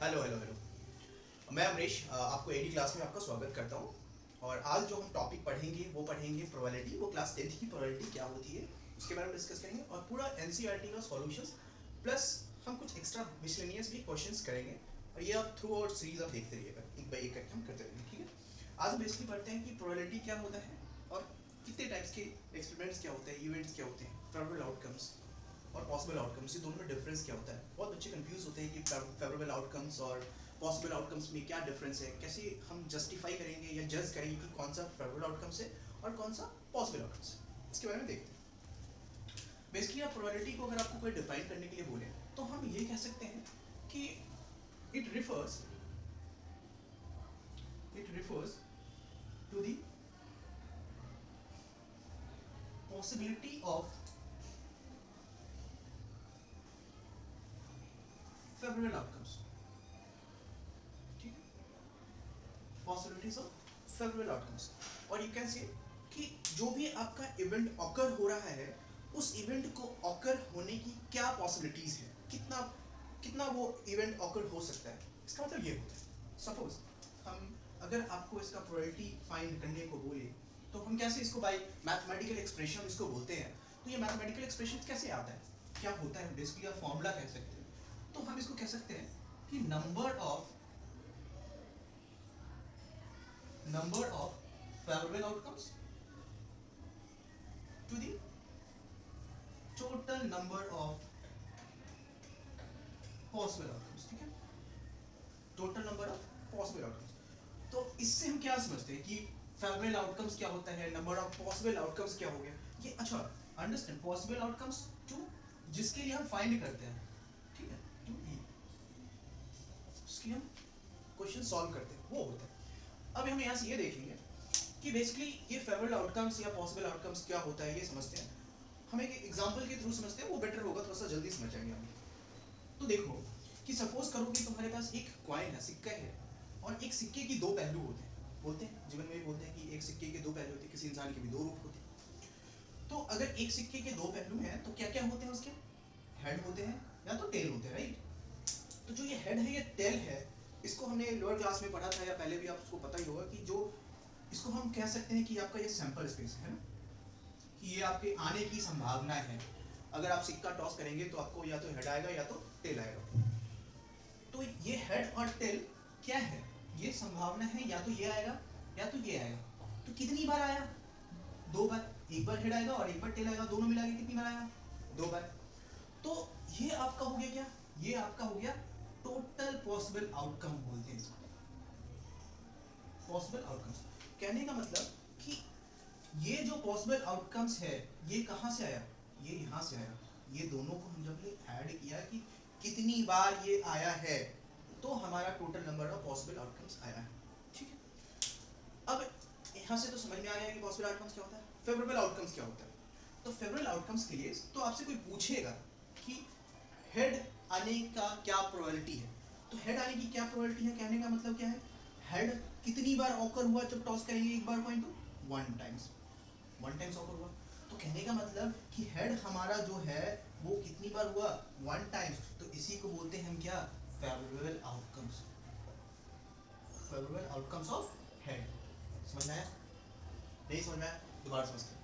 Hello hello hello. मैं अमरीश, आपको AD class में आपका स्वागत करता हूँ। और आज जो हम टॉपिक पढ़ेंगे वो पढ़ेंगे प्रोबेबिलिटी। वो क्लास 10th की प्रोबेबिलिटी क्या होती है उसके बारे में डिस्कस करेंगे और पूरा एनसीईआरटी का सॉल्यूशंस प्लस हम कुछ एक्स्ट्रा मिसलेनियस भी क्वेश्चंस करेंगे। और ये आप थ्रू आउट सीरीज आप देखते रहिएगा, एक बाय एक करके हम करते रहेंगे, ठीक है। आज हम बेसिकली पढ़ते हैं कि प्रोबेबिलिटी क्या होता है और कितने टाइप्स के एक्सपेरिमेंट्स क्या होते हैं, इवेंट्स क्या होते हैं, फेवरेबल आउटकम्स और पॉसिबल आउटकम्स, ये दोनों में डिफरेंस क्या होता है। बहुत बच्चे कंफ्यूज होते हैं कि फेवरेबल आउटकम्स और पॉसिबल आउटकम्स में क्या डिफरेंस है, कैसे हम जस्टिफाई करेंगे या जज करेंगे कि कौन सा फेवरेबल आउटकम्स है और कौन सा पॉसिबल आउटकम्स है, इसके बारे में देखते हैं। बेसिकली आप प्रोबेबिलिटी को अगर आपको कोई डिफाइन करने के लिए बोले तो हम ये कह सकते हैं कि it refers it refers to the possibility of favourable outcomes, ठीक है, पॉसिबिलिटीज ऑफ फेवरेबल आउटकम्स। और यू कैन से कि जो भी आपका इवेंट ऑकर हो रहा है उस इवेंट को ऑकर होने की क्या पॉसिबिलिटीज है, कितना कितना वो इवेंट ऑकर हो सकता है। इसका मतलब ये होता है, सपोज हम अगर आपको इसका प्रोबेबिलिटी फाइंड करने को बोले तो हम कैसे इसको बाय मैथमेटिकल एक्सप्रेशन इसको बोलते हैं। तो ये मैथमेटिकल एक्सप्रेशन कैसे आता है, क्या होता है, बेसिकली आप फॉर्मूला कह सकते हैं। तो हम इसको कह सकते हैं कि number of favorable outcomes to the total number of possible outcomes, ठीक है, total number of possible outcomes. तो इससे हम क्या समझते हैं कि फेवरेबल आउटकम्स क्या होता है, नंबर ऑफ पॉसिबल आउटकम्स क्या हो गया ये। अच्छा, अंडरस्टैंड, पॉसिबल आउटकम्स टू जिसके लिए हम फाइंड करते हैं, ठीक है, टू ई उसकी हम क्वेश्चन सॉल्व करते हैं, वो होता है। अब हम यहाँ से ये देखेंगे कि बेसिकली ये फेवरेबल आउटकम्स या पॉसिबल आउटकम्स क्या होता है, ये समझते हैं। हम एक एग्जांपल के थ्रू समझते हैं, वो बेटर होगा, थोड़ा सा जल्दी समझ जाएंगे हम। तो देखो कि सपोज करो कि तुम्हारे पास एक कॉइन है, सिक्का है, और एक सिक्के की दो पहलू होते हैं। बोलते हैं जीवन में भी बोलते हैं कि एक सिक्के के दो पहलू होते हैं, किसी इंसान के भी दो रूप होते हैं। तो अगर एक सिक्के के दो पहलू हैं तो क्या क्या होते हैं उसके, हेड होते हैं या तो टेल होते हैं, राइट। तो जो ये हेड है, ये टेल है, इसको हमने लोअर क्लास में पढ़ा था या पहले भी आपको पता ही होगा कि जो इसको हम कह सकते हैं कि आपका ये सैंपल स्पेस है ना, कि ये आपके आने की संभावना है। अगर आप सिक्का टॉस करेंगे तो आपको या तो हेड आएगा या तो टेल आएगा। तो ये हेड और टेल क्या है, ये संभावना है, या तो ये आएगा या तो ये आएगा। तो कितनी बार आया, दो बार, एक बार हेड आएगा और एक बार टेल आएगा, दोनों मिला के कितनी बार आएगा, दो बार। तो ये आपका हो गया क्या, ये आपका हो गया टोटल पॉसिबल आउटकम बोलते हैं इसको, पॉसिबल आउटकम्स। कहने का मतलब कि ये जो पॉसिबल आउटकम्स है ये कहां से आया, ये यहां से आया। ये दोनों को हम जब ऐड किया कि कितनी बार ये आया है तो हमारा total number of possible outcomes आया है, ठीक है। अब यहां से तो समझ में आ गया कि पॉसिबल आउटकम्स क्या होता है, फेवरेबल आउटकम्स क्या होता है। तो फेवरेबल आउटकम्स के लिए तो आपसे कोई पूछेगा कि हेड आने का क्या प्रोबेबिलिटी है। तो हेड आने की क्या प्रोबेबिलिटी है, कहने का मतलब क्या है, हेड कितनी बार ऑकर हुआ जब टॉस करेंगे एक बार कॉइन, तो one times, one times occur हुआ। तो कहने का मतलब कि हेड हमारा जो है वो कितनी बार हुआ, वन टाइम्स। तो इसी को बोलते हैं हम क्या, favourable outcomes, favourable outcomes of head. समझ में आया, नहीं समझ में आया, दोबारा समझते हैं।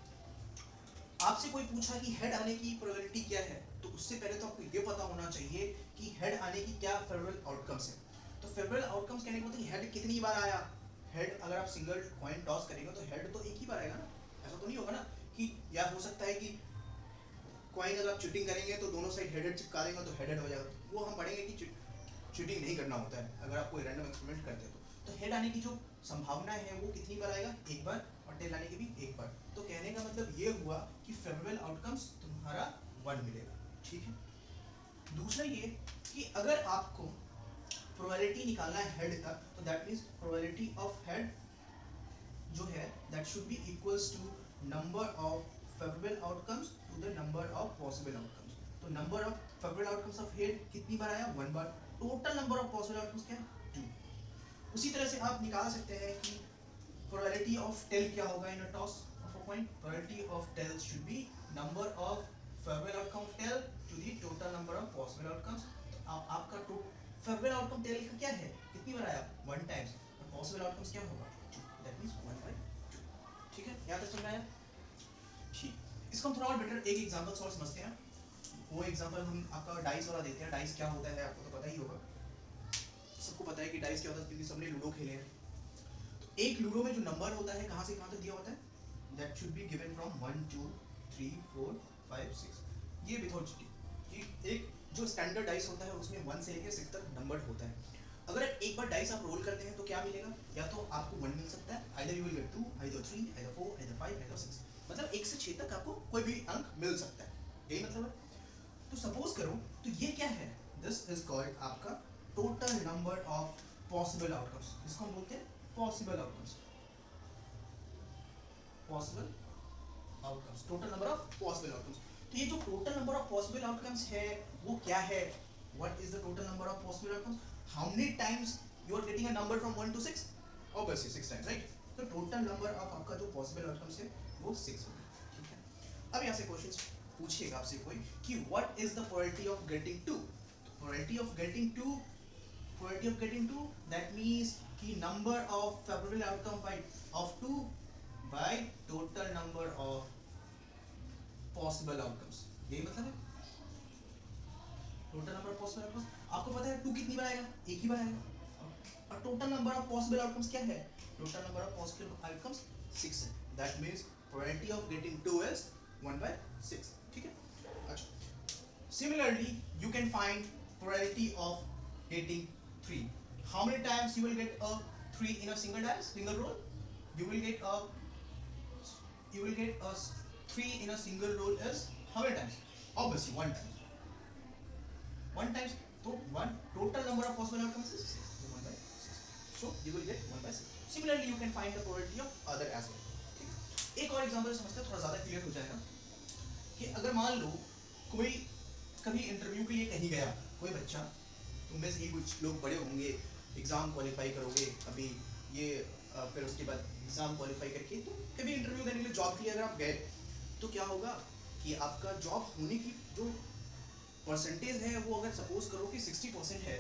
आपसे कोई पूछा कि हेड आने की प्रोबेबिलिटी क्या है, तो उससे पहले तो आपको ये पता होना चाहिए कि हेड आने की क्या फेवरेबल आउटकम्स है। तो फेवरेबल आउटकम्स कहने का मतलब हेड कितनी बार आया। हेड अगर आप सिंगल कॉइन टॉस करेंगे तो हेड तो एक ही बार आएगा ना, ऐसा तो नहीं होगा ना कि, या हो सकता है कि कॉइन अगर आप चीटिंग करेंगे तो दोनों साइड हेड चिपका देंगे तो हेड हो जाएगा। वो हम पढ़ेंगे कि चीटिंग नहीं करना होता है अगर आप कोई रैंडम एक्सपेरिमेंट करते हैं तो हेड आने की जो संभावना है वो कितनी बार आएगा, एक बार, और टेल आने की भी एक बार। तो कहने का मतलब ये हुआ कि फेवरेबल आउटकम्स तुम्हारा वन मिलेगा, ठीक है। दूसरा ये कि अगर आपको प्रोबेबिलिटी निकालना है हेड का, तो that means probability of head जो है that should be equals to number of favourable outcomes to the number of possible outcomes. तो number of favourable outcomes of head कितनी बार आया, वन बार। Total number of possible outcomes क्या है, to. उसी तरह से आप निकाल सकते हैं कि प्रोबेबिलिटी ऑफ टेल क्या होगा in a toss of a coin. Probability of tail should be number of favourable outcome of tail to the total number of possible outcomes. तो आपका फेवरेबल आउटकम टेल का क्या है, कितनी बार आया, वन टाइम्स, और पॉसिबल आउटकम्स क्या होगा, दैट मींस 1/2। ठीक है, यहां तक समझ में आया? ठीक, इसको हम थोड़ा और बेटर एक एग्जांपल और समझते हैं। वो एग्जांपल हम आपका डाइस वाला देते हैं। डाइस क्या होता है आपको तो पता ही होगा, सबको पता है कि डाइस क्या होता है क्योंकि सबने लूडो खेले हैं। तो एक लूडो में जो नंबर होता है कहां से कहां तक दिया होता है, that should be given from 1 2 3 4 5 6, ये विदाउट चीटिंग कि एक जो स्टैंडर्ड डाइस होता है उसमें 1 से लेकर 6 तक नंबर होता है। अगर एक बार डाइस आप रोल करते हैं तो क्या मिलेगा, या तो आपको 1 मिल सकता है, either you will gate 2, either 3, either 4, either 5, either 6, मतलब 1 से 6 तक आपको कोई भी अंक मिल सकता है, यही मतलब है। तो सपोज करो, तो ये क्या है, दिस इज कॉल्ड आपका total number of possible outcomes, इसको हम बोलते हैं possible outcomes, possible outcomes, total number of possible outcomes. तो ये जो total number of possible outcomes है वो क्या है, what is the total number of possible outcomes, how many times you are getting a number from 1 to 6, obviously 6 times, right. तो total number of आपका जो पॉसिबल आउटकम्स है वो 6 होगा, ठीक है। अब यहाँ से क्वेश्चंस पूछिएगा आपसे कोई कि what is the probability of getting 2, probability of getting 2, probability of getting 2 that means कि number of favourable outcome by of 2 by total number of possible outcomes, यही मतलब है total number of possible outcomes. आपको पता है 2 कितनी बार आएगा, एक ही बार आएगा, और total number of possible outcomes क्या है, total number of possible outcomes 6 है, that means probability of getting 2 is 1/6, ठीक है। अच्छा, similarly you can find probability of getting 3, how many times you will get a 3 in a single dice, single roll, you will get a you will get a 3 in a single roll is how many times, obviously one time, one times, so one total number of possible outcomes is 6, so 1/6, so you will get 1/6. Similarly you can find the probability of other as well, ठीक है। एक और example समझते हैं, थोड़ा ज्यादा clear हो जाएगा कि अगर मान लो कोई कभी इंटरव्यू के लिए कहीं गया, कोई बच्चा, तुम में से ही कुछ लोग बड़े होंगे, एग्जाम क्वालिफाई करोगे अभी ये फिर उसके बाद एग्जाम क्वालिफाई करके तो कभी इंटरव्यू देने के लिए जॉब के लिए अगर आप गए तो क्या होगा कि आपका जॉब होने की जो परसेंटेज है वो अगर सपोज करो कि 60% है,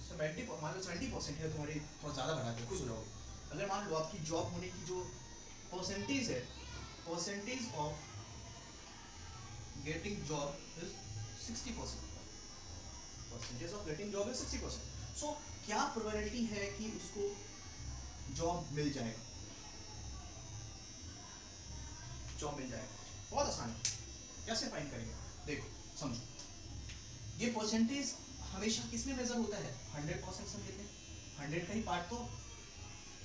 70 मान लो 70% है, तुम्हारी थोड़ा ज़्यादा बढ़ा के खुश हो जाओगे। अगर मान लो आपकी जॉब होने की जो परसेंटेज है, percentage of getting job is 60%, percentage of getting job is 60%, सो क्या प्रोबेबिलिटी है कि उसको जॉब मिल जाएगा, जॉब मिल जाएगा, बहुत आसान है, कैसे फाइंड करेंगे, देखो समझो, ये परसेंटेज हमेशा किस में मेजर होता है, 100% से लेते हैं, 100 का ही पार्ट तो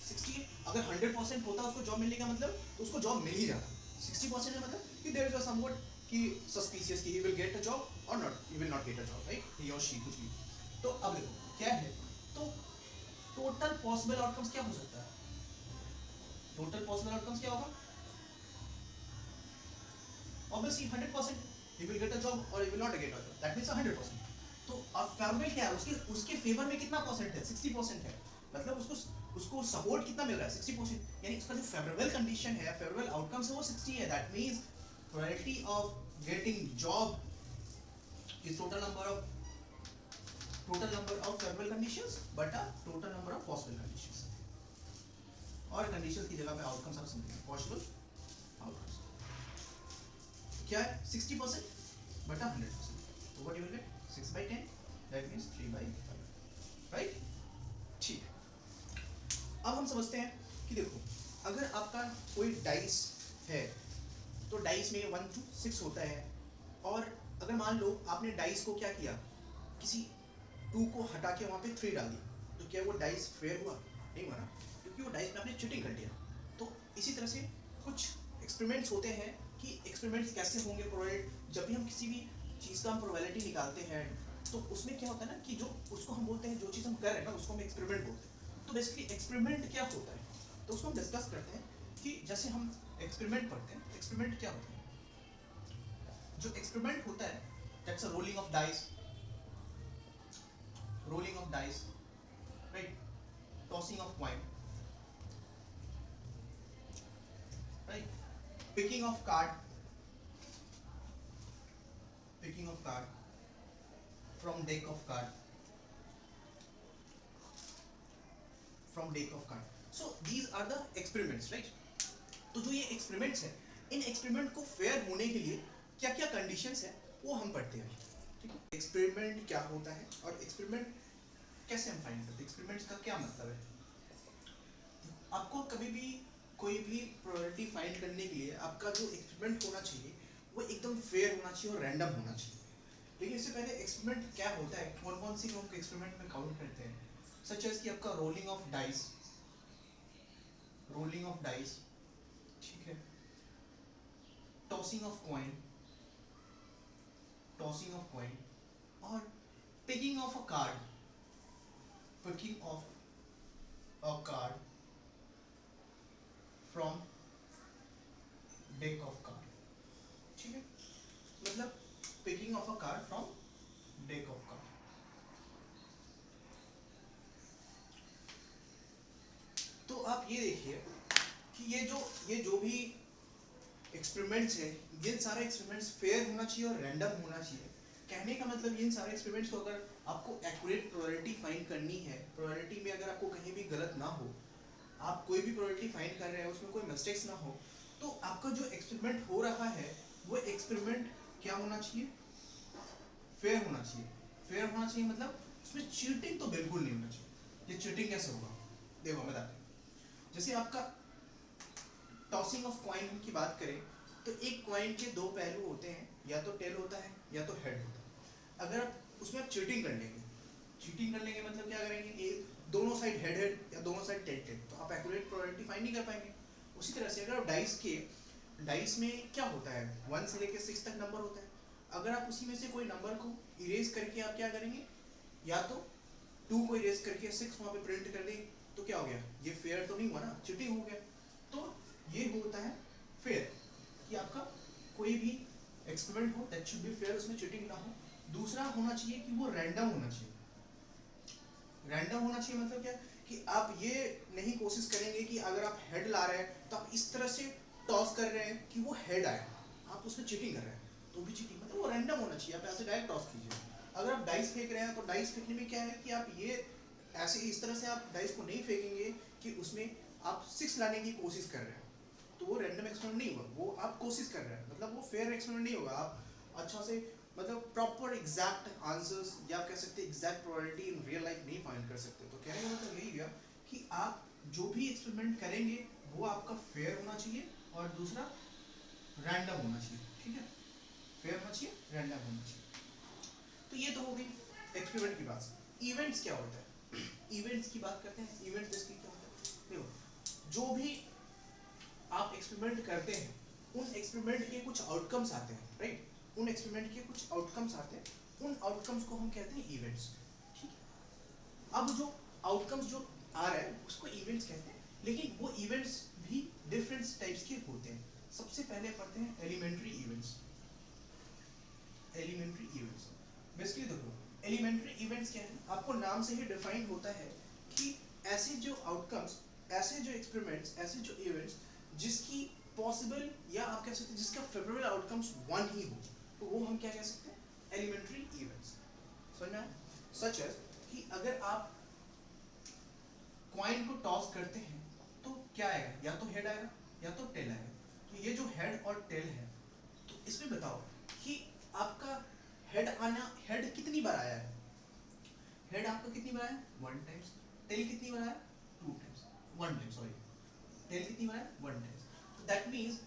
60 है, अगर 100% होता उसको जॉब मिलने का मतलब तो उसको जॉब मिल ही जाता, 60% है मतलब कि देयर इज अ समवट कि सस्पिशियस कि he will get a job और not, he will not get a job, right, he और शी कुछ भी। तो अब देखो क्या है, तो टोटल पॉसिबल आउटकम्स क्या हो सकता है, टोटल पॉसिबल आउटकम्स क्या होगा, obviously 100% he will get a job or he will not get a job, that means 100%। तो अब फेवरेबल क्या है, उसके उसके फेवर में कितना परसेंट है, 60% है, मतलब उसको उसको सपोर्ट कितना मिल रहा है, 60%, यानी उसका जो फेवरेबल कंडीशन है, फेवरेबल आउटकम्स है वो 60 है, that means probability of getting job is total number of favourable conditions बटा total number of possible conditions, और कंडीशंस की जगह पे आउटकम्स आप समझेंगे, पॉसिबल आउटकम्स क्या है, 60% बटा 100%, तो what you will gate 6/10, that means 3/5, right, ठीक है। अब हम समझते हैं कि देखो अगर आपका कोई डाइस है तो डाइस में 1 to 6 होता है, और अगर मान लो आपने डाइस को क्या किया, किसी 2 को हटा के वहाँ पे 3 डाल दिया, तो क्या वो डाइस फेयर हुआ, नहीं हुआ ना, क्योंकि वो डाइस में आपने चीटिंग कर दिया। तो इसी तरह से कुछ एक्सपेरिमेंट्स होते हैं कि एक्सपेरिमेंट्स कैसे होंगे, प्रोबेबिलिटी, जब भी हम किसी भी चीज़ का हम प्रोबेबिलिटी निकालते हैं तो उसमें क्या होता है ना कि जो उसको हम बोलते हैं, जो चीज़ हम कर रहे हैं ना उसको हम एक्सपेरिमेंट बोलते हैं। तो बेसिकली एक्सपेरिमेंट क्या होता है, तो उसको हम डिस्कस करते हैं कि जैसे हम एक्सपेरिमेंट पढ़ते हैं, एक्सपेरिमेंट क्या होता है, जो एक्सपेरिमेंट होता है that's a rolling of dice, rolling of dice, right, tossing of coin, right, picking of card, picking of card from deck of card, from deck of card. So these are the experiments, right? तो जो ये experiments है, इन experiment को fair होने के लिए क्या क्या कंडीशंस है वो हम पढ़ते हैं, ठीक है? एक्सपेरिमेंट क्या होता है और एक्सपेरिमेंट कैसे हम फाइंड करते हैं, एक्सपेरिमेंट्स का क्या मतलब है। आपको कभी भी कोई भी प्रोबेबिलिटी फाइंड करने के लिए आपका जो एक्सपेरिमेंट होना चाहिए वो एकदम फेयर होना चाहिए और रैंडम होना चाहिए। लेकिन इससे पहले एक्सपेरिमेंट क्या होता है, कौन कौन सी हम एक्सपेरिमेंट में काउंट करते हैं, सच एज कि आपका rolling of dice, rolling of dice, ठीक है, tossing of coin, tossing of coin, और picking of a card, picking of a card from deck of card, ठीक है, मतलब picking of a card from deck of card. तो आप ये देखिए कि ये जो भी एक्सपेरिमेंट्स है, ये सारे एक्सपेरिमेंट्स फेयर होना चाहिए और रैंडम होना चाहिए। कहने का मतलब इन सारे एक्सपेरिमेंट्स को अगर आपको एक्यूरेट प्रोबेबिलिटी फाइंड करनी है, प्रोबेबिलिटी में अगर आपको कहीं भी गलत ना हो, आप कोई भी प्रोबेबिलिटी फाइंड कर रहे हैं उसमें कोई मिस्टेक्स ना हो, तो आपका जो एक्सपेरिमेंट हो रहा है वो एक्सपेरिमेंट क्या होना चाहिए, फेयर होना चाहिए। फेयर होना चाहिए मतलब उसमें चीटिंग तो बिल्कुल नहीं होना चाहिए। ये चीटिंग कैसे होगा, देखो मैं बताता हूँ। जैसे आपका टॉसिंग ऑफ कॉइन की बात करें तो एक कॉइन के दो पहलू होते हैं, या तो टेल होता है या तो हेड होता है। अगर आप उसमें आप चीटिंग कर लेंगे, चीटिंग कर लेंगे मतलब क्या करेंगे, एक दोनों साइड हेड हेड या दोनों साइड टेल टेल, तो आप एक्यूरेट प्रोबेबिलिटी फाइंड नहीं कर पाएंगे। उसी तरह से अगर आप डाइस में क्या होता है, 1 से लेकर 6 तक नंबर होता है। अगर आप उसी में से कोई नंबर को इरेज करके आप क्या करेंगे, या तो 2 को इरेज करके 6 वहां पे प्रिंट कर दें, तो क्या हो गया, ये फेयर तो नहीं हुआ ना, चीटिंग हो गया। तो ये होता है फेयर, कि आपका कोई भी एक्सपेरिमेंट हो दैट शुड बी फेयर, उसमें चीटिंग ना हो। दूसरा होना चाहिए कि वो रैंडम होना चाहिए। रैंडम होना चाहिए मतलब क्या, कि आप ये नहीं कोशिश करेंगे कि अगर आप हेड ला रहे हैं तो आप इस तरह से टॉस कर रहे हैं कि वो हेड आए, आप उसमें चीटिंग कर रहे हैं, तो भी चीटिंग, मतलब वो रैंडम होना चाहिए। आप ऐसे डायरेक्ट टॉस कीजिए। अगर आप डाइस फेंक रहे हैं तो डाइस फेंकने में क्या है कि आप ये ऐसे इस तरह से आप डाइस को नहीं फेंकेंगे कि उसमें आप 6 लाने की कोशिश कर रहे हैं, तो वो रैंडम एक्सपेरिमेंट नहीं होगा, वो आप कोशिश कर रहे हैं, मतलब वो फेयर एक्सपेरिमेंट नहीं होगा। आप अच्छा से मतलब प्रॉपर एग्जैक्ट आंसर्स या आप कह सकते हैं exact probability in real life नहीं फाइंड कर सकते। तो कहने का मतलब यही गया कि आप जो भी एक्सपेरिमेंट करेंगे वो आपका फेयर होना चाहिए और दूसरा रैंडम होना चाहिए, ठीक है, फेयर होना चाहिए, रैंडम होना चाहिए। तो ये तो हो गई एक्सपेरिमेंट की बात। इवेंट्स क्या होता है, इवेंट्स की बात करते हैं। इवेंट्स बेसिकली क्या होता है, देखो जो भी आप एक्सपेरिमेंट करते हैं उन एक्सपेरिमेंट के कुछ आउटकम्स आते हैं, राइट, उन एक्सपेरिमेंट के कुछ आउटकम्स आते हैं, उन आउटकम्स को हम कहते हैं इवेंट्स, ठीक है। अब जो आउटकम्स जो आ रहा है उसको इवेंट्स कहते हैं, लेकिन वो इवेंट्स भी डिफरेंट टाइप्स के होते हैं। सबसे पहले पढ़ते हैं elementary events. Elementary events basically देखो, एलिमेंट्री इवेंट्स क्या है, आपको नाम से ही डिफाइन होता है कि ऐसे जो आउटकम्स, ऐसे जो एक्सपेरिमेंट्स, ऐसे जो इवेंट्स जिसकी पॉसिबल या आप कह सकते हैं जिसका फेवरेबल आउटकम्स 1 ही हो, तो वो हम क्या कह सकते हैं, एलिमेंट्री इवेंट्स। समझना है, सच है कि अगर आप कॉइन को टॉस करते हैं तो क्या आएगा, या तो हेड आएगा या तो टेल आएगा। तो ये जो हेड और टेल है, तो इसमें बताओ कि आपका हेड आना, हेड कितनी बार आया है, हेड आपका कितनी बार आया, 1 टाइम्स। टेल कितनी बार आया, 2 टाइम्स, 1 टाइम, सॉरी, टेल कितनी बार आया, 1 टाइम्स। तो that means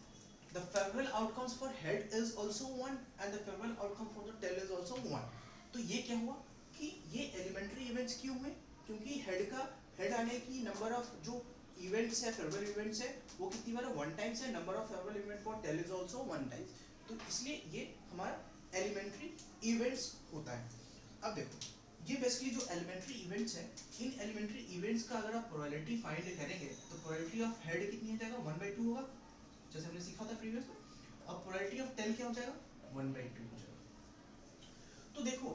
the favorable outcomes for head is also 1 and the favorable outcome for the tail is also 1। तो ये क्या हुआ कि ये एलिमेंट्री इवेंट्स क्यों हुए, क्योंकि हेड आने की नंबर ऑफ जो इवेंट्स है, फेवरेबल इवेंट्स है, वो कितनी बार है, 1 टाइम्स है। Number of favourable event for tail is also 1 times, तो इसलिए ये हमारा एलिमेंट्री इवेंट्स होता है। अब देखो ये बेसिकली जो एलिमेंट्री इवेंट्स है, इन एलिमेंट्री इवेंट्स का अगर आप प्रोबेबिलिटी फाइंड करेंगे तो प्रोबेबिलिटी ऑफ हेड कितनी हो जाएगा, 1/2 होगा, जैसे हमने सीखा था प्रीवियस में। अब प्रोबेबिलिटी ऑफ टेल क्या हो जाएगा, 1/2 हो जाएगा। तो देखो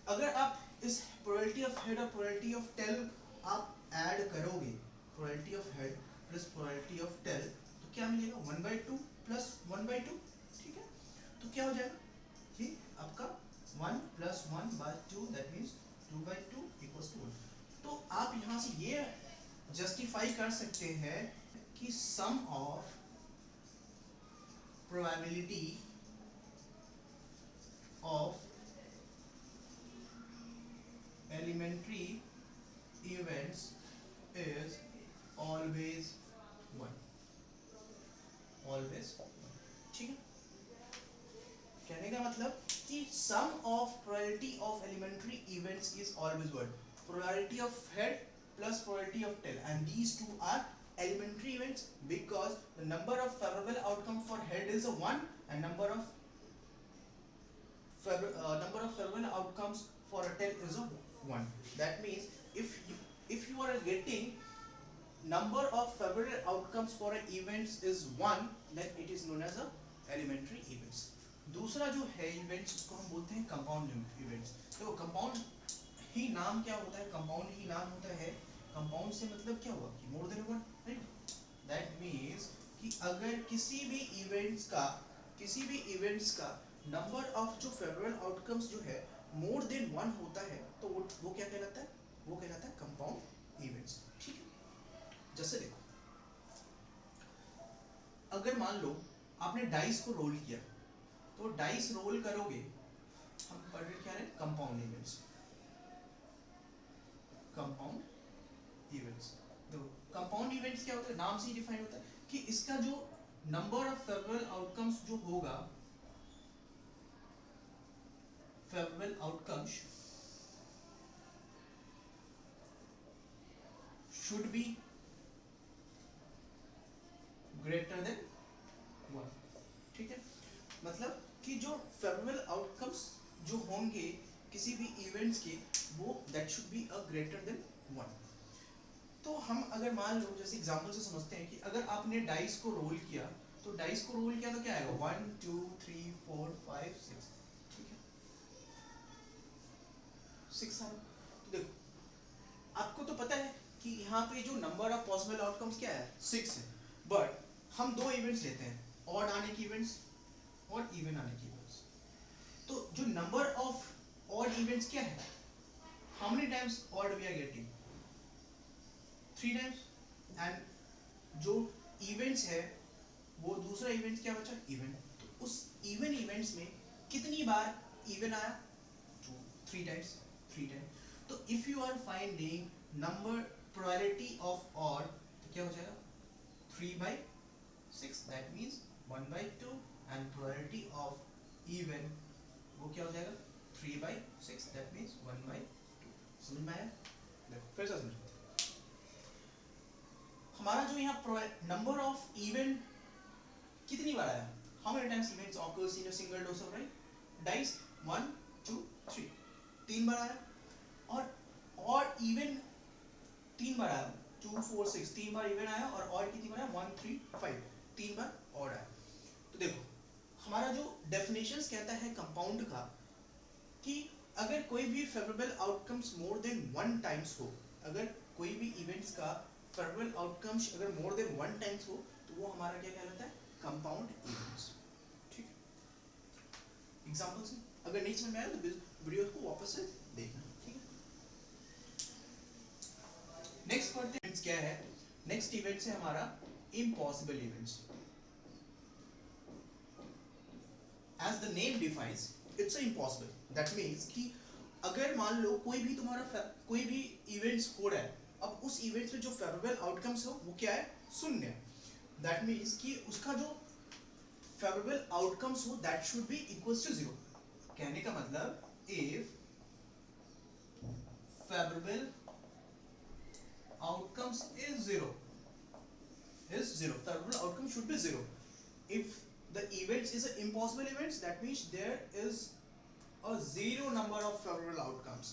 अगर आप इस प्रोबेबिलिटी ऑफ हेड और प्रोबेबिलिटी ऑफ टेल आप ऐड करोगे, probability of head plus probability of tail, तो क्या मिलेगा, 1/2 प्लस 1/2, ठीक है। तो क्या हो जाएगा, ये आपका 1 + 1/2 दैट मींस 2/2 = 1। तो आप यहाँ से ये जस्टिफाई कर सकते हैं कि sum of probability of elementary events is always one, always. ठीक है, कहने का मतलब कि sum of probability of elementary events is always one, probability of head plus probability of tail, and these two are elementary events because the number of favorable outcome for head is a 1 and number of favorable outcomes for a tail is a 1. That means if you are getting number of favorable outcomes for an events is 1, then it is known as a elementary events. दूसरा जो है events उसको हम बोलते हैं compound events. तो compound ही नाम क्या होता है, कंपाउंड ही नाम होता है। कंपाउंड से मतलब क्या हुआ कि more than one, right. That means कि अगर किसी भी इवेंट्स का नंबर ऑफ जो फेवरेबल आउटकम्स जो है मोर देन वन होता है तो वो क्या कहलाता है, वो कहलाता है कंपाउंड इवेंट्स। ठीक है, जैसे देखो अगर मान लो आपने डाइस को रोल किया तो डाइस रोल करोगे, हम पढ़ रहे क्या है कंपाउंड इवेंट्स, कंपाउंड इवेंट्स। देखो कंपाउंड इवेंट्स क्या होता है, नाम से ही डिफाइन होता है कि इसका जो नंबर ऑफ फेवरेबल आउटकम्स जो होगा, favourable outcomes should be greater than one. ठीक है, मतलब कि जो फेवरेबल आउटकम्स जो होंगे किसी भी इवेंट्स के, वो that should be a greater than one. तो हम अगर मान लो जैसे एग्जांपल से समझते हैं कि अगर आपने डाइस को रोल किया तो डाइस को रोल किया तो क्या आएगा 1 2 3 4 5 6। ठीक है, 6 आया। तो देखो आपको तो पता है कि यहाँ पे जो नंबर ऑफ पॉसिबल आउटकम्स क्या है 6 है, बट हम दो इवेंट्स लेते हैं, ऑड आने की इवेंट्स और इवन आने की इवेंट्स। तो जो नंबर ऑफ ऑड इवेंट्स क्या है, how many times odd we are getting 3 times, and जो इवेंट्स है वो दूसरा इवेंट क्या बचा इवन, तो उस इवन इवेंट्स में कितनी बार इवन आया, 3 टाइम्स, 3 टाइम्स। तो if you are finding number probability of odd तो क्या हो जाएगा 3/6, that means 1/2, and probability of even वो क्या हो जाएगा 3/6, दैट मींस 1/2। समझ में आया? देखो फिर से समझो, हमारा जो यहाँ नंबर ऑफ इवेंट कितनी बार आया, how many times events occurs in a single dose of right dice, 1 2 3, 3 बार आया। और इवन 3 बार आया, 2 4 6, 3 बार इवन आया, और ऑड कितनी बार आया 1 3 5, 3 बार ऑड आया। तो देखो हमारा जो डेफिनेशंस कहता है कंपाउंड का कि अगर कोई भी favourable outcomes more than 1 times हो, अगर कोई भी इवेंट्स का फेवरेबल आउटकम्स अगर मोर देन 1 टाइम्स हो तो वो हमारा क्या कहलाता है कंपाउंड इवेंट्स। ठीक है, एग्जांपल से अगर नहीं समझ में आया तो वीडियो को वापस से देखना। ठीक है, नेक्स्ट पढ़ते हैं क्या है। नेक्स्ट इवेंट्स है हमारा impossible events. As the name defines it's impossible, that means कि अगर मान लो कोई भी तुम्हारा कोई भी इवेंट्स हो रहा है, अब उस इवेंट्स में जो फेवरेबल आउटकम्स हो वो क्या है शून्य, दैट मींस कि उसका जो फेवरेबल आउटकम्स हो that should be equals to 0। कहने का मतलब if favourable outcomes is 0, favorable outcome should be 0. If the events is an impossible events, that means there is a 0 number of favorable outcomes,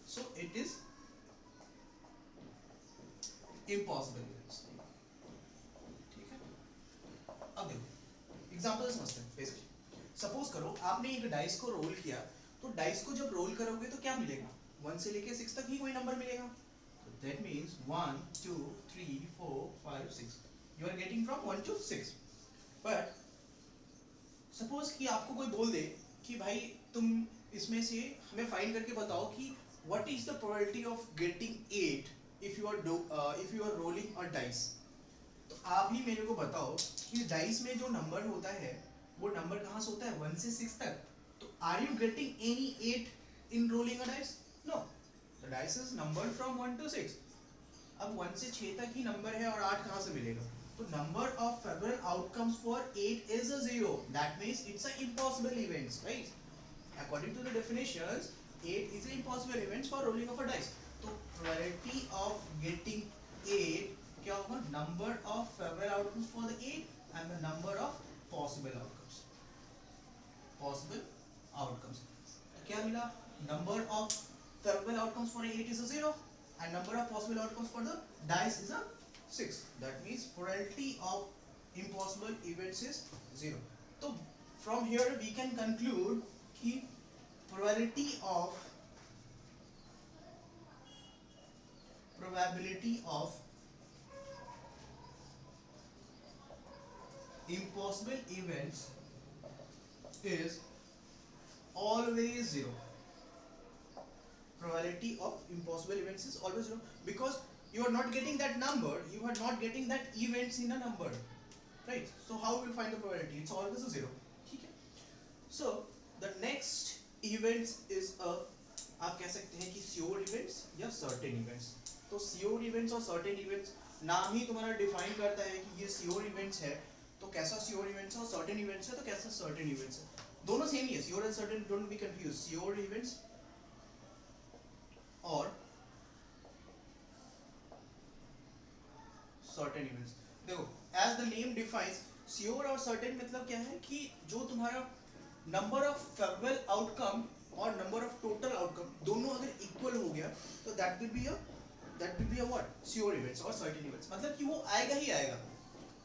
so it is impossible events. ठीक है, अब देखो example समझते हैं। Basically suppose करो आपने एक dice को रोल किया, तो डाइस को जब रोल करोगे तो क्या मिलेगा 1 से लेके 6 तक ही कोई नंबर मिलेगा, so that means 1 2 3 4 5 6, you are getting from 1 to 6। but suppose कि आपको कोई बोल दे कि भाई तुम इसमें से हमें फाइंड करके बताओ कि what is the probability of getting 8 if you are rolling a dice, तो आप ही मेरे को बताओ कि डाइस में जो नंबर होता है वो नंबर कहाँ से होता है 1 से 6 तक। तो are you getting any 8 in rolling a dice? No, the dice is numbered from 1 to 6। अब 1 से 6 तक ही नंबर है और 8 कहाँ से मिलेगा? तो number of favourable outcomes for 8 is a 0। That means it's a impossible events, right? According to the definitions, 8 is an impossible event for rolling of a dice. तो probability of getting 8 क्या होगा? Number of favorable outcomes for the 8 and the number of possible outcomes. Possible outcomes. तो क्या मिला? Number of favorable outcomes for 8 is a 0 and number of possible outcomes for the dice is a 6. That means probability of impossible events is 0. तो from here we can conclude कि probability of impossible events is always 0. Probability of impossible events is always 0 because you are not getting that number, you are not getting that events in a number, right? So how will you find the probability? It's always a 0. ठीक है? So the next events is a, आप कह सकते हैं कि sure events या certain events। तो sure events और certain events नाम ही तुम्हारा डिफाइन करता है कि ये sure events है तो कैसा sure events है और certain events है तो कैसा certain events है। दोनों सेम ही है, sure and certain, don't be confused। sure events और certain events। देखो as the name defines, sure और certain मतलब क्या है कि जो तुम्हारा number of favorable outcome और number of total outcome दोनों अगर equal हो गया तो that will be a what? sure events और certain events। मतलब कि वो आएगा ही आएगा।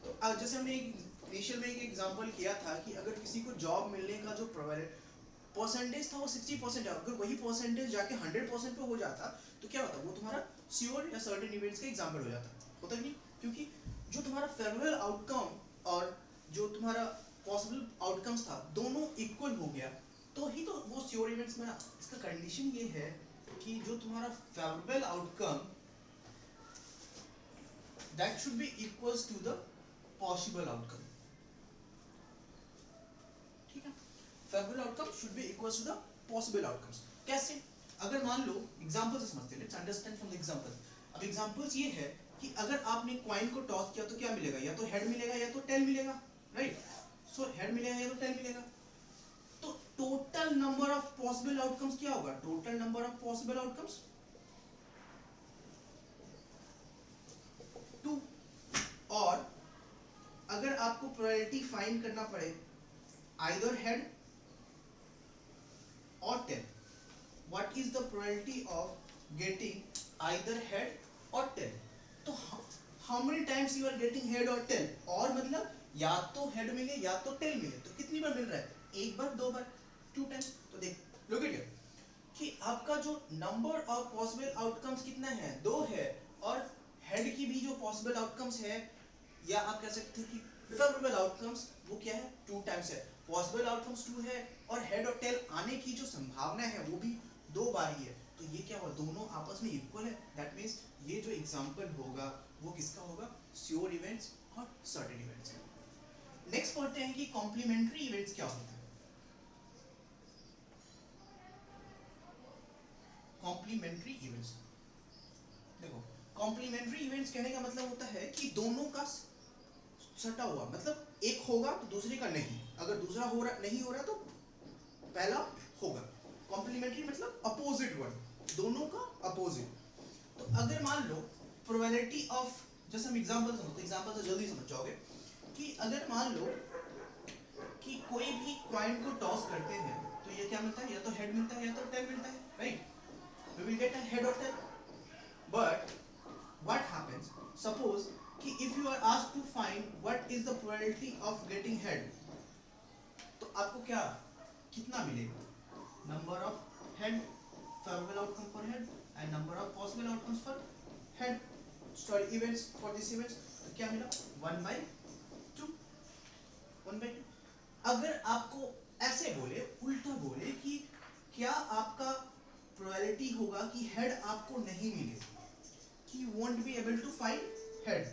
तो जैसे हमने इनिशियल में एक एग्जांपल किया था कि अगर किसी को जॉब मिलने का जो परसेंटेज था वो 60% है, अगर वही परसेंटेज जाके 100% पे हो जाता तो क्या होता? वो तुम्हारा श्योर या सर्टेन इवेंट्स का एग्जांपल हो जाता। होता नहीं, क्योंकि जो तुम्हारा फेवरेबल आउटकम और जो तुम्हारा पॉसिबल आउटकम्स था दोनों इक्वल हो गया तो ही तो वो श्योर इवेंट्स बना। इसका कंडीशन ये है कि जो तुम्हारा favourable outcome that should be equals to the possible outcome. ठीक है? Favourable outcome should be equals to the possible outcomes. कैसे? अगर मान लो एग्जांपल से समझते हैं, let's understand from the example. अब एग्जांपल्स ये है कि अगर आपने कॉइन को टॉस किया तो क्या मिलेगा? या तो हेड मिलेगा या तो टेल मिलेगा, राइट? सो हेड मिलेगा या तो टेल मिलेगा। तो total number of possible outcomes क्या होगा? Total number of possible outcomes 2। और अगर आपको प्रोबेबिलिटी फाइंड करना पड़े either head or tail, what is the probability of getting either head or tail? तो how many times you are getting head or tail? और मतलब या तो head मिले या तो tail मिले, तो कितनी बार मिल रहा है? एक बार, दो बार, 2 times। तो देख, look at here कि आपका जो नंबर ऑफ पॉसिबल आउटकम्स कितना है? 2 है। और हेड की भी जो पॉसिबल आउटकम्स है या आप कह सकते हैं कि फेवरेबल आउटकम्स वो क्या है? 2 टाइम्स है। पॉसिबल आउटकम्स 2 है और हेड और टेल आने की जो संभावना है वो भी 2 बार ही है। तो ये क्या हुआ? दोनों आपस में इक्वल है। दैट मींस ये जो एग्जांपल होगा वो किसका होगा? श्योर इवेंट्स और सर्टेन इवेंट्स। नेक्स्ट पढ़ते हैं कि कॉम्प्लीमेंट्री इवेंट्स क्या होते हैं। कॉम्प्लीमेंट्री इवेंट्स, देखो कॉम्प्लीमेंट्री इवेंट्स कहने का मतलब होता है कि दोनों का सटा हुआ, मतलब एक होगा तो दूसरे का नहीं, अगर दूसरा हो रहा नहीं हो रहा तो पहला होगा। कॉम्प्लीमेंट्री मतलब अपोजिट वन, दोनों का अपोजिट। तो अगर मान लो प्रोबेबिलिटी ऑफ, जैसे हम एग्जांपल समझते हैं, एग्जांपल से जल्दी समझ जाओगे कि अगर मान लो कि कोई भी कॉइन को टॉस करते हैं तो ये क्या मिलता है? या तो हेड मिलता है या तो टेल मिलता है, right? We will get a head और tail. But what happens, suppose कि if you are asked to find what is the probability of getting head, तो आपको क्या कितना मिलेगा? number of head, favorable outcome for head and number of possible outcomes for head, sorry events, for this events। तो क्या मिला? 1/2, 1/2। अगर आपको ऐसे बोले, उल्टा बोले कि क्या आपका प्रोबेबिलिटी होगा कि हेड आपको नहीं मिले, कि won't be able to find head,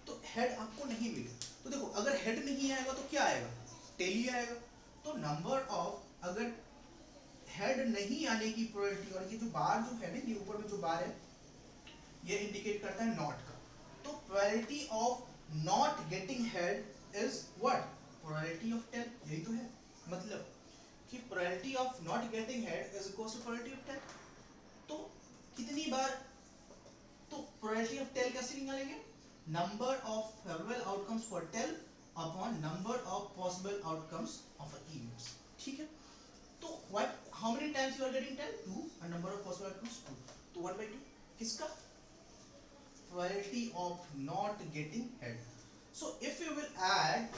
तो हेड आपको नहीं मिले। तो देखो अगर हेड नहीं आएगा तो क्या आएगा, टेल ही आएगा। तो नंबर ऑफ, अगर हेड नहीं आने की प्रोबेबिलिटी, और ये जो बार जो है ना, ये ऊपर में जो बार है ये इंडिकेट करता है नॉट का, तो probability of not getting head is what, probability of 10, यही तो है। मतलब कि probability of not getting head is equal to probability of 10। तो कितनी बार, तो प्रोबेबिलिटी ऑफ 10 कैसे निकालेंगे, number of favourable outcomes for 10 upon number of possible outcomes of events, ठीक है। तो what, how many times you are getting 10, 2, and number of possible outcomes 2, तो 1/2 किसका, probability of not getting head. So if you will add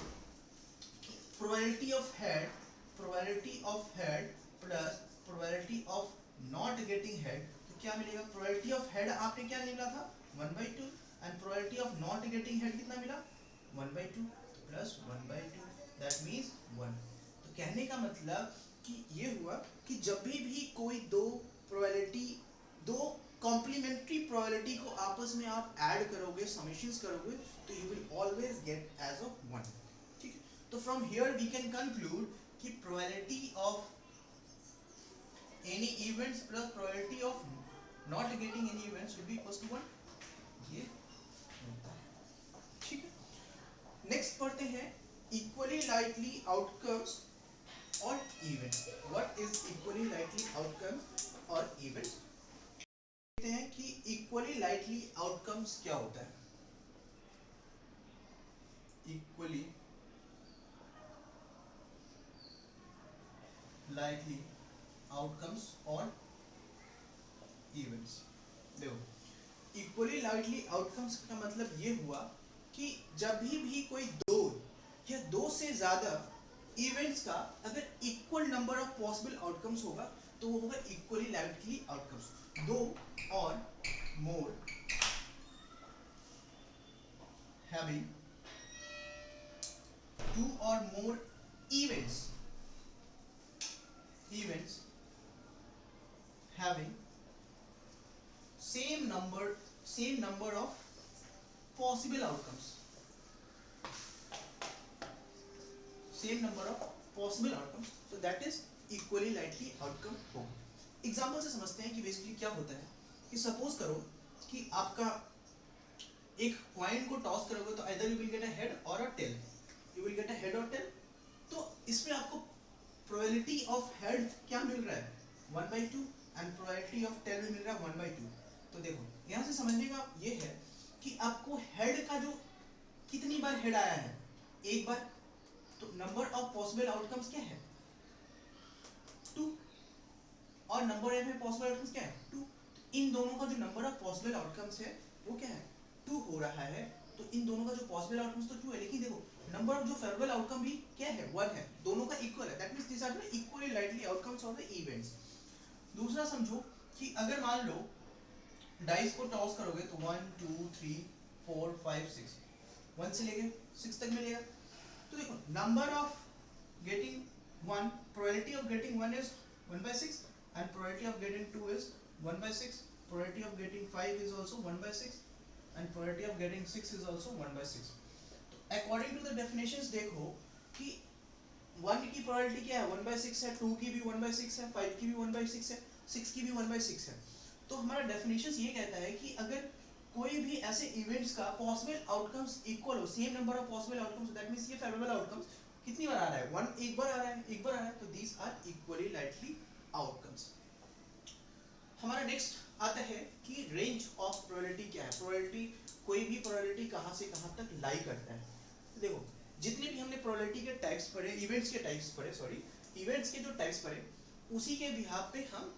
probability of head plus probability of not getting head, तो क्या मिलेगा, probability of head आपने क्या निकाला था 1/2, and probability of not getting head कितना मिला 1/2 plus 1/2, that means 1। तो कहने का मतलब कि ये हुआ कि जब भी कोई दो probability, दो कॉम्प्लीमेंट्री प्रोबेबिलिटी को आपस में आप ऐड करोगे, समेशंस करोगे, तो you will always get as a 1, ठीक है। तो from here we can conclude कि probability of any events plus probability of not getting any events will be equal to 1, ये होता है, ठीक है। नेक्स्ट पढ़ते हैं इक्वली लाइकली आउटकम्स और events. What is equally likely outcomes और इवेंट्स, हैं कि इक्वली लाइकली आउटकम्स क्या होता है। इक्वली लाइकली आउटकम्स और इवेंट्स, देखो इक्वली लाइकली आउटकम्स का मतलब ये हुआ कि जब भी कोई दो या दो से ज्यादा इवेंट्स का अगर equal number of possible outcomes होगा तो वो होगा इक्वली लाइकली आउटकम्स। दो और मोर having two or more events having same number of possible outcomes, so that is equally likely outcome होगा। एग्जांपल से समझते हैं कि बेसिकली क्या होता है कि सपोज करो कि आपका एक कॉइन को टॉस करोगे तो either you will get a head और a tail, you will get a head और टेल। तो इसमें आपको प्रोबेबिलिटी ऑफ हेड क्या मिल रहा है 1/2 एंड प्रोबेबिलिटी ऑफ टेल मिल रहा है 1/2। तो देखो यहाँ से समझने का ये है कि आपको हेड का जो कितनी बार हेड आया है, एक बार, तो नंबर ऑफ पॉसिबल आउटकम्स क्या है 2, और नंबर ऑफ पॉसिबल आउटकम्स क्या है 2। इन दोनों का जो नंबर ऑफ पॉसिबल आउटकम्स है वो क्या है 2 हो रहा है, तो इन दोनों का जो पॉसिबल आउटकम्स तो 2 है, लेकिन देखो नंबर ऑफ जो फेवरेबल आउटकम भी क्या है 1 है, दोनों का इक्वल है, that means this are the equally likely outcomes of the events. दूसरा समझो कि अगर मान लो डाइस को टॉस करोगे तो 1 2 3 4 5 6, 1 से लेके 6 तक मिलेगा। तो देखो number of getting 1, probability of getting 1 is 1/6 and probability of getting 2 is 1/6, probability of getting 5 is also 1/6 and probability of getting 6 is also 1/6। तो according to the definitions देखो कि 1 की probability क्या है 1/6 है, 2 की भी 1/6 है, 5 की भी 1/6 है, 6 की भी 1/6 है। तो हमारा definitions ये कहता है कि अगर कोई भी ऐसे इवेंट्स का पॉसिबल आउटकम्स इक्वल हो, same number of possible outcomes, that means ये फेवरेबल आउटकम्स कितनी बार आ रहा है 1, एक बार आ रहा है, एक बार आ रहा है, तो these are equally likely outcomes. हमारा नेक्स्ट आता है कि रेंज ऑफ प्रोबेबिलिटी क्या है, प्रोबेबिलिटी कोई भी प्रोबेबिलिटी कहां से कहां तक लाई करता है। तो देखो जितने भी हमने प्रोबेबिलिटी के टाइप्स पढ़े, इवेंट्स के टाइप्स पढ़े, सॉरी इवेंट्स के जो टाइप्स पढ़े, उसी के बिहाफ पे हम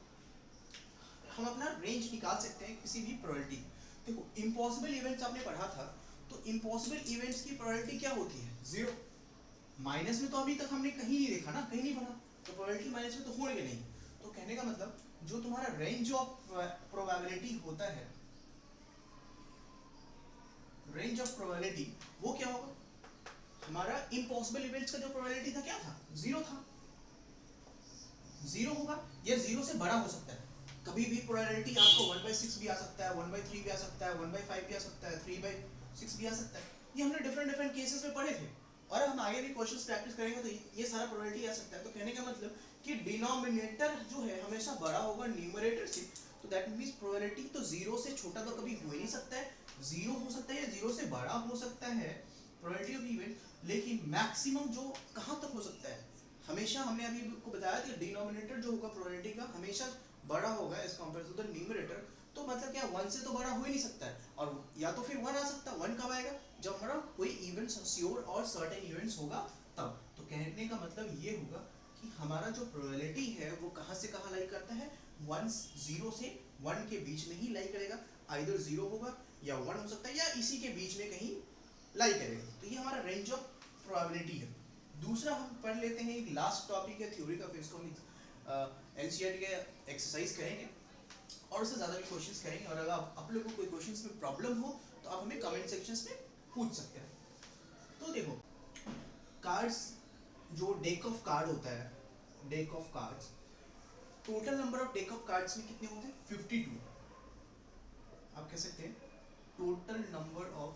अपना रेंज निकाल सकते हैं किसी भी प्रोबेबिलिटी। देखो इम्पॉसिबल इवेंट्स आपने पढ़ा था, तो इम्पॉसिबल इवेंट्स की प्रोबेबिलिटी क्या होती है 0, माइनस में तो अभी तक हमने कहीं नहीं देखा ना, कहीं नहीं पढ़ा, तो प्रोबेबिलिटी माइनस में तो होंगे नहीं। तो कहने का मतलब जो तुम्हारा रेंज ऑफ प्रोबेबिलिटी होता है, रेंज ऑफ प्रोबेबिलिटी वो क्या होगा, हमारा इम्पॉसिबल इवेंट्स का जो प्रोबेबिलिटी था क्या था 0 था, 0 होगा या 0 से बड़ा हो सकता है, कभी भी प्रोबेबिलिटी आपको 1/6 भी आ सकता है, 1/3 भी आ सकता है, 1/5 भी आ सकता है, 3/6 भी आ सकता है। ये हमने डिफरेंट डिफरेंट केसेस में पढ़े थे और हम आगे भी क्वेश्चंस प्रैक्टिस करेंगे तो ये सारा प्रोबेबिलिटी आ सकता है। तो कहने का मतलब कि डिनोमिनेटर जो है हमेशा बड़ा होगा न्यूमरेटर से, तो दैट मींस प्रोबेबिलिटी तो 0 से छोटा तो कभी हो ही नहीं सकता है, 0 हो सकता है या 0 से बड़ा हो सकता है प्रोबेबिलिटी ऑफ इवेंट, लेकिन मैक्सिमम जो कहाँ तक हो सकता है, हमेशा हमने अभी आपको बताया कि डिनोमिनेटर जो होगा प्रोबेबिलिटी का हमेशा बड़ा होगा as compare to the numerator. तो मतलब क्या 1 से तो बड़ा हो ही नहीं सकता है, और या तो फिर 1 आ सकता है। 1 कब आएगा, जब हमारा कोई इवेंट्स श्योर और सर्टेन इवेंट्स होगा तब। तो कहने का मतलब ये होगा कि हमारा जो प्रोबेबिलिटी है वो कहाँ से कहाँ लाई करता है, 1 0 से 1 के बीच में ही लाई करेगा। आइदर 0 होगा या 1 हो सकता है या इसी के बीच में कहीं लाई करेगा। तो ये हमारा रेंज ऑफ प्रोबेबिलिटी है। दूसरा हम पढ़ लेते हैं, एक लास्ट टॉपिक है थ्योरी का, फिर इसको हम एनसीईआरटी का एक्सरसाइज करेंगे और उससे ज़्यादा भी क्वेश्चंस करेंगे। और अगर आप लोगों को कोई क्वेश्चंस में प्रॉब्लम हो तो आप हमें कमेंट सेक्शंस में पूछ सकते हैं। तो देखो, कार्ड्स, जो डेक ऑफ कार्ड होता है, deck of cards, total number of deck of cards में कितने होते हैं, 52। आप कह सकते हैं टोटल नंबर ऑफ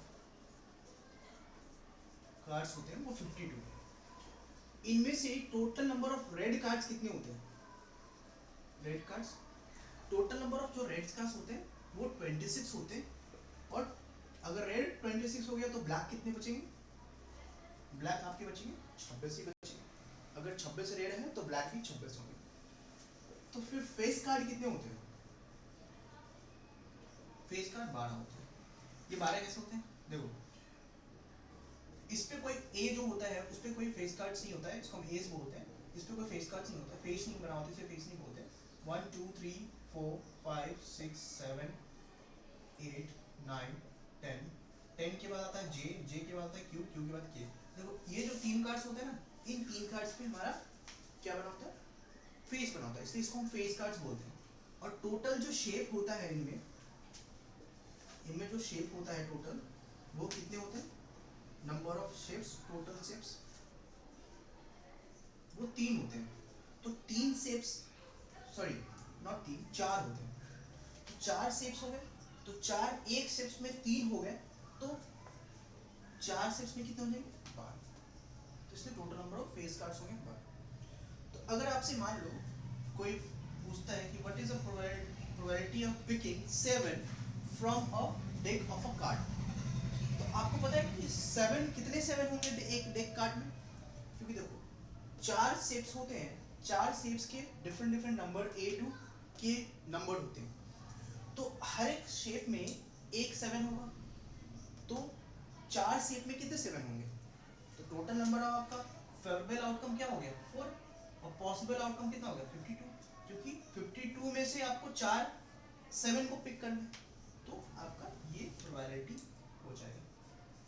कार्ड्स होते हैं वो 52। इनमें से total number of red cards कितने होते हैं, red cards, total number of जो रेड कार्ड्स होते हैं वो 26 होते हैं। और अगर रेड 26 हो गया तो ब्लैक कितने बचेंगे, ब्लैक आपके बचेंगे 26 ही बचेंगे। अगर 26 रेड है तो ब्लैक भी 26 होंगे। तो फिर फेस कार्ड कितने होते हैं, फेस कार्ड 12 होते हैं। ये 12 कैसे होते हैं, देखो इस पे कोई ए जो होता है उस पे कोई फेस कार्ड नहीं होता है, इसको हम एज बोलते हैं। इस पे कोई फेस कार्ड नहीं होता है, फेस नहीं बना होता, इसे फेस नहीं बोलते। 1 2 3 4 5 6 7 8 9 10, 10 के बाद आता है जे, जे के बाद आता है क्यू, क्यू के बाद के। देखो ये जो तीन कार्ड्स होते हैं ना, इन तीन कार्ड्स पे हमारा क्या बना होता है, फेस बना होता है, इसलिए इसको हम फेस कार्ड्स बोलते हैं। और टोटल जो शेप होता है इनमें, इनमें जो शेप होता है टोटल, वो कितने होते हैं, number of shapes, total shapes वो 3 होते हैं। तो 3 शेप्स, सॉरी नॉट 3, 4 होते हैं। तो 4 शेप्स हो गए, तो 4 एक शेप्स में 3 हो गए, तो 4 शेप्स में कितने हो जाएंगे, 12। तो इसलिए total number of face cards होंगे 12। तो अगर आपसे मान लो कोई पूछता है कि what is the probability of picking 7 from a deck of a card, तो आपको पता है कि 7 कितने 7 होंगे एक डेक कार्ड में, क्योंकि देखो 4 शेप्स होते हैं, 4 शेप्स के different different number A to K number होते हैं। तो हर एक शेप में एक 7 होगा, तो 4 शेप में कितने 7 होंगे, तो टोटल नंबर ऑफ आपका फेवरेबल आउटकम क्या हो गया 4, और पॉसिबल आउटकम कितना हो गया 52, क्योंकि 52 में से आपको 4 7 को पिक करना है। तो आपका ये प्रोबेबिलिटी हो जाएगा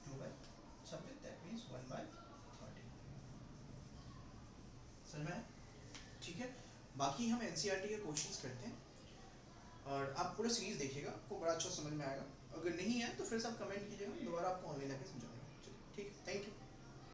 2/26, दैट मींस 1/30। समझ में आया? ठीक है, बाकी हम एनसीईआरटी के क्वेश्चंस करते हैं और आप पूरा सीरीज देखिएगा, आपको बड़ा अच्छा समझ में आएगा। अगर नहीं है तो फिर से आप कमेंट कीजिएगा, दोबारा आपको ऑनलाइन आके समझाऊंगा। ठीक है, थैंक यू।